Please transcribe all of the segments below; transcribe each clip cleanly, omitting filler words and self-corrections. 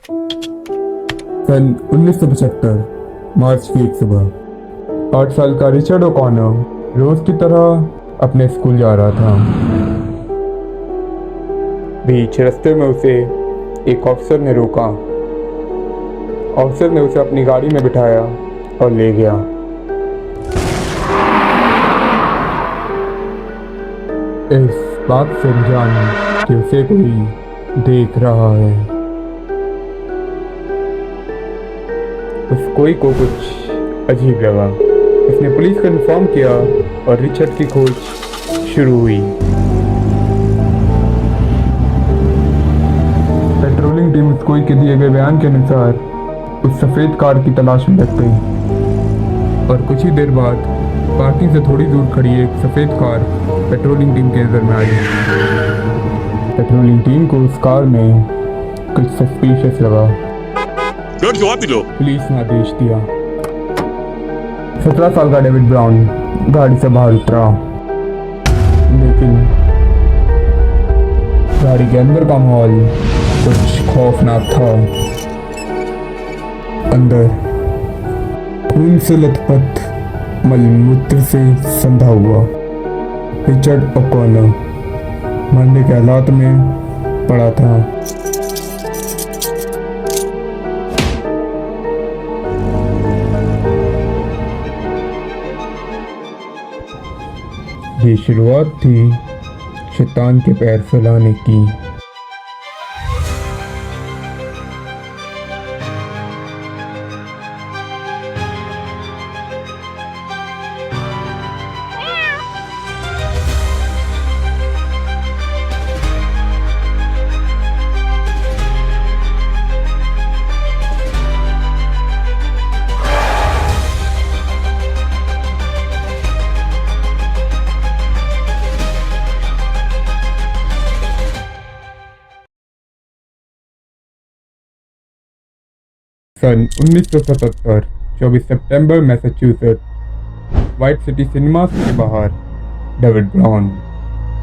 सन 1975 मार्च की एक सुबह 8 साल का रिचर्ड ओकॉनर रोज की तरह अपने स्कूल जा रहा था। बीच रास्ते में उसे एक ऑफिसर ने रोका। ऑफिसर ने उसे अपनी गाड़ी में बिठाया और ले गया। इस बात से अनजान कि उसे कोई देख रहा है, उस कोई को कुछ अजीब लगा। उसने पुलिस को इन्फॉर्म किया और रिचर्ड की खोज शुरू हुई। पेट्रोलिंग टीम उस कोई के दिए गए बयान के अनुसार उस सफ़ेद कार की तलाश में लग गई और कुछ ही देर बाद पार्किंग से थोड़ी दूर खड़ी एक सफ़ेद कार पेट्रोलिंग टीम के नजर में आई। पेट्रोलिंग टीम को उस कार में कुछ सस्पिशियस लगा। जवाब दिलो। पुलिस ने आदेश दिया। 17 साल का डेविड ब्राउन गाड़ी से बाहर उतरा, लेकिन गाड़ी के अंदर का माहौल कुछ खौफनाक था। अंदर खून से लथपथ मलमूत्र से संधा हुआ रिचर्ड ओकॉनर मरने के हालात में पड़ा था। ये शुरुआत थी शैतान के पैर फैलाने की। सन 1977 24 सितंबर मैसाचुसेट्स व्हाइट सिटी सिनेमास के बाहर डेविड ब्राउन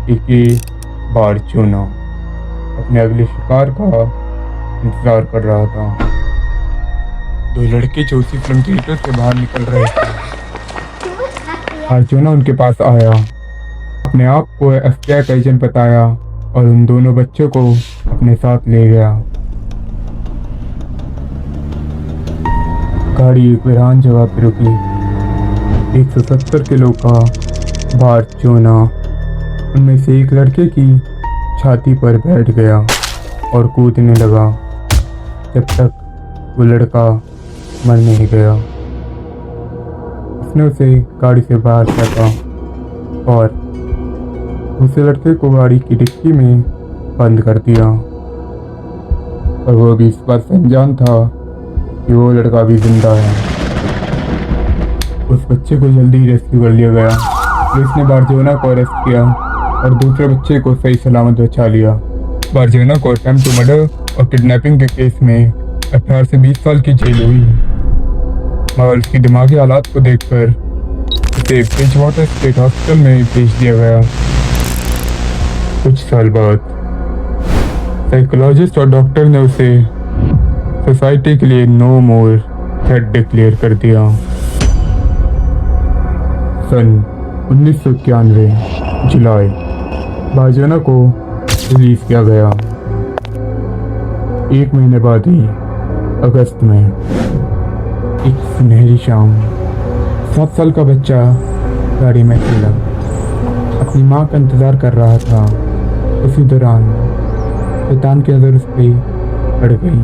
एक बार चुना अपने अगले शिकार का इंतजार कर रहा था। दो लड़के जो उसी फिल्म थिएटर से बाहर निकल रहे थे। अर्जुना उनके पास आया, अपने आप को FBI का एजेंट बताया और उन दोनों बच्चों को अपने साथ ले गया। गाड़ी एक वीरान जगह पर रुकी। 170 किलो का भार चोना उनमें से एक लड़के की छाती पर बैठ गया और कूदने लगा जब तक वो लड़का मर नहीं गया। उसने उसे गाड़ी से बाहर फेंका और दूसरे लड़के को गाड़ी की डिक्की में बंद कर दिया। और वो भी इस बात से अनजान था कि वो लड़का भी जिंदा है। उस बच्चे को जल्दी ही रेस्क्यू कर लिया गया। पुलिस ने बार्जोना को अरेस्ट किया और दूसरे बच्चे को सही सलामत बचा लिया। बार्जोना को अटेम्प्ट टू मर्डर और किडनैपिंग के केस में 18 से 20 साल की जेल हुई, मगर उसकी दिमागी हालात को देखकर उसे ब्रिजवाटर स्टेट हॉस्पिटल में भेज दिया गया। कुछ साल बाद साइकोलॉजिस्ट और डॉक्टर ने उसे सोसाइटी के लिए नो मोर थ्रेट डिक्लेयर कर दिया। सन 1991 जुलाई बार्जोना को रिलीज किया गया। एक महीने बाद ही अगस्त में एक सुनहरी शाम 7 साल का बच्चा गाड़ी में खेला अपनी माँ का इंतज़ार कर रहा था। उसी दौरान शैतान की नज़र उस पर पड़ गई।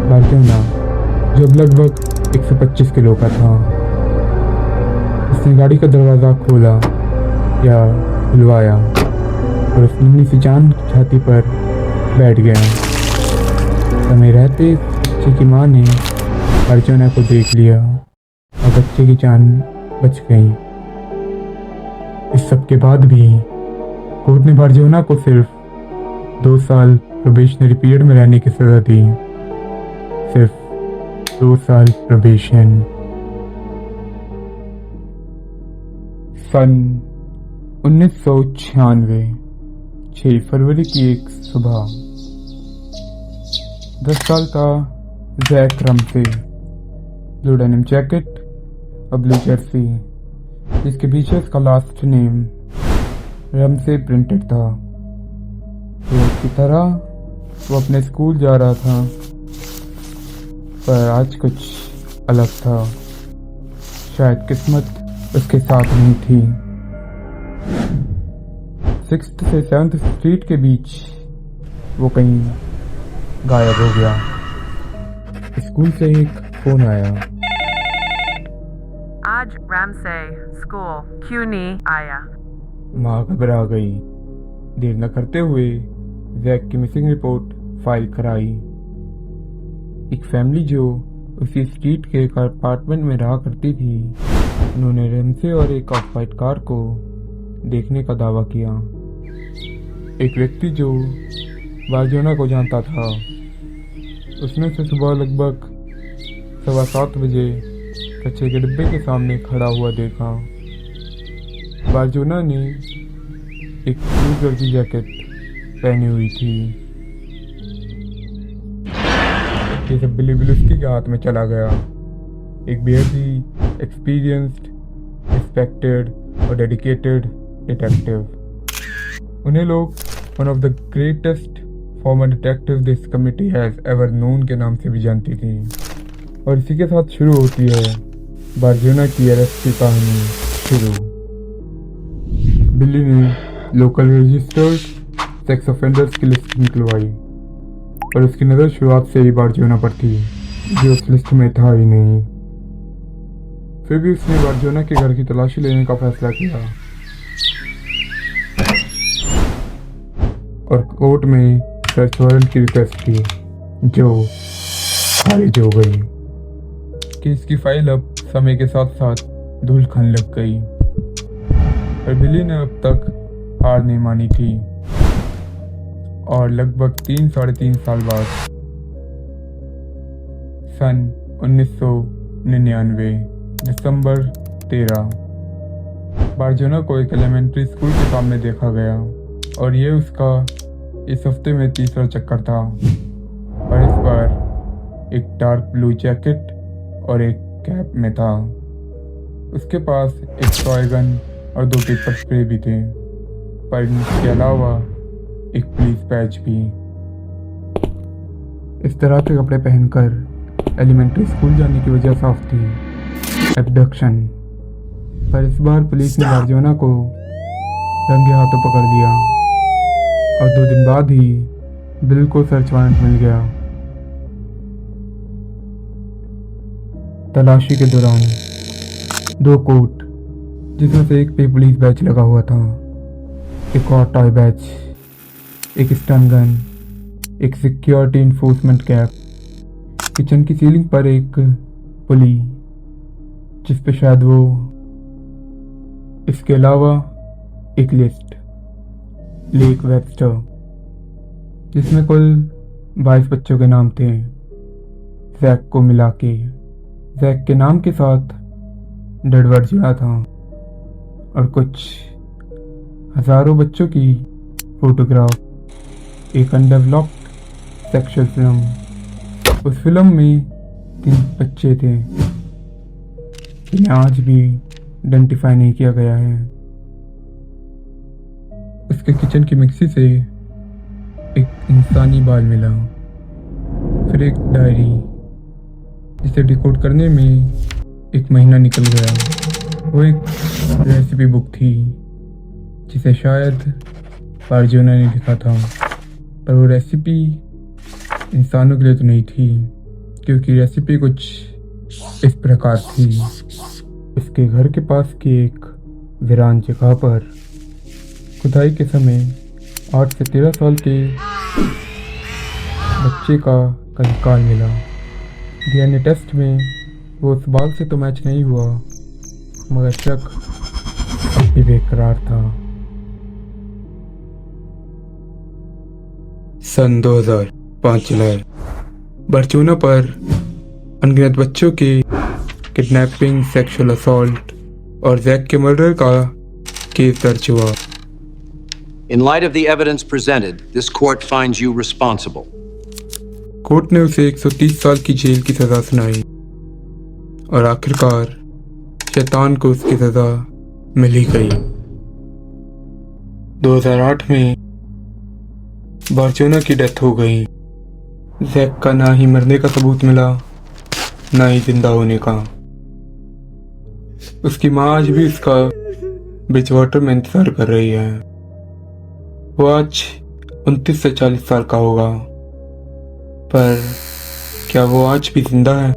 बार्जोना जो लगभग 125 किलो का था, उसने गाड़ी का दरवाज़ा खोला या खुलवाया और उस नन्ही सी जान की छाती पर बैठ गया। समय रहते बच्चे की माँ ने बार्जोना को देख लिया और बच्चे की जान बच गई। इस सब के बाद भी कोर्ट ने बार्जोना को सिर्फ 2 साल प्रोबेशनरी पीरियड में रहने की सज़ा दी। सिर्फ 2 साल प्रोबेशन। सन 1996 6 फरवरी की एक सुबह 10 साल था जैक रमसे, ब्लू डेनिम जैकेट और ब्लू जर्सी, जिसके पीछे उसका लास्ट नेम रमसे प्रिंटेड था। रोज की तरह वो अपने स्कूल जा रहा था, पर आज कुछ अलग था। शायद किस्मत उसके साथ नहीं थी। 6th से 7th स्ट्रीट के बीच वो कहीं गायब हो गया। स्कूल से एक फोन आया। आज रैमसे स्कूल क्यों नहीं आया? माँ घबरा गई। देर न करते हुए जैक की मिसिंग रिपोर्ट फाइल कराई। एक फैमिली जो उसी स्ट्रीट के एक अपार्टमेंट में रहा करती थी, उन्होंने रैमसे और एक ऑफ वाइट कार को देखने का दावा किया। एक व्यक्ति जो बार्जोना को जानता था, उसने उसे सुबह लगभग 7:15 बजे कच्चे के डिब्बे के सामने खड़ा हुआ देखा। बार्जोना ने एक ब्लू कलर की जैकेट पहनी हुई थी। ये सब बिली बिलुस्की के हाथ में चला गया, एक बेहद ही एक्सपीरियंस्ड, रिस्पेक्टेड और डेडिकेटेड डिटेक्टिव। उन्हें लोग one of the greatest farmer detective this committee has ever known के नाम से भी जानती थी। और इसी के साथ शुरू होती है बार्जोना की अरेस्ट की कहानी शुरू। बिल्ली ने लोकल रजिस्टर्ड सेक्स ऑफेंडर्स की लिस्ट निकलवाई, और उसकी नज़र शुरुआत से ही बार्जोना पर थी, जो उस लिस्ट में था ही नहीं। फिर भी उसने बार्जोना के घर की तलाशी लेने का फैसला किया और कोर्ट में सर्च वारंट की रिक्वेस्ट की, जो खारिज हो गई। केस की फाइल अब समय के साथ साथ धूल खाने लग गई, पर बिली ने अब तक हार नहीं मानी थी। और लगभग 3-3.5 साल बाद सन 1999 दिसंबर 13 बार्जोना को एक एलिमेंट्री स्कूल के सामने देखा गया, और ये उसका इस हफ्ते में तीसरा चक्कर था। और इस बार एक डार्क ब्लू जैकेट और एक कैप में था। उसके पास एक टॉय गन और 2 पेपर स्प्रे भी थे, पर इसके अलावा एक पुलिस बैज भी। इस तरह के कपड़े पहनकर एलिमेंट्री स्कूल जाने की वजह साफ थी, एब्डक्शन। पर इस बार पुलिस ने बार्जोना को रंगे हाथों पकड़ लिया, और 2 दिन बाद ही बिल को सर्च वारंट मिल गया। तलाशी के दौरान 2 कोट, जिसमें से एक पे पुलिस बैच लगा हुआ था, एक और टॉय बैच, एक स्टन गन, एक सिक्योरिटी इन्फोर्समेंट कैप, किचन की सीलिंग पर एक पुली जिस पे शायद वो, इसके अलावा एक लिस्ट, लेक वेबस्टर, जिसमें कुल 22 बच्चों के नाम थे, जैक को मिला के। जैक के नाम के साथ डेड वर्ड जुड़ा था, और कुछ हजारों बच्चों की फोटोग्राफ, एक अनडेवलप्ड सेक्सुअल फिल्म। उस फिल्म में 3 बच्चे थे जिन्हें आज भी आइडेंटिफाई नहीं किया गया है। उसके किचन की मिक्सी से एक इंसानी बाल मिला, फिर एक डायरी जिसे डिकोड करने में 1 महीना निकल गया। वो एक रेसिपी बुक थी जिसे शायद बार्जोना ने लिखा था, पर वो रेसिपी इंसानों के लिए तो नहीं थी, क्योंकि रेसिपी कुछ इस प्रकार थी। इसके घर के पास की एक वीरान जगह पर खुदाई के समय 8 से 13 साल के बच्चे का कंकाल मिला। डीएनए टेस्ट में वो उस बाल से तो मैच नहीं हुआ, मगर शक भी बेकरार था। सन 2005 जुलाई बार्जोना पर अनगिनत बच्चों की किडनैपिंग, सेक्सुअल असॉल्ट और जैक के मर्डर का केस दर्ज हुआ। In light of the evidence presented, this court finds you responsible. Court ने उसे 130 साल की जेल की सजा सुनाई और आखिरकार शैतान को उसकी सजा मिल ही गई। 2008 में बार्चोना की डेथ हो गई। जैक का ना ही मरने का सबूत मिला, ना ही जिंदा होने का। उसकी माँ आज भी उसका ब्रिजवाटर में इंतजार कर रही है। वो आज 29 से 40 साल का होगा, पर क्या वो आज भी जिंदा है?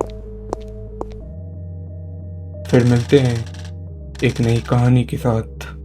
फिर मिलते हैं एक नई कहानी के साथ।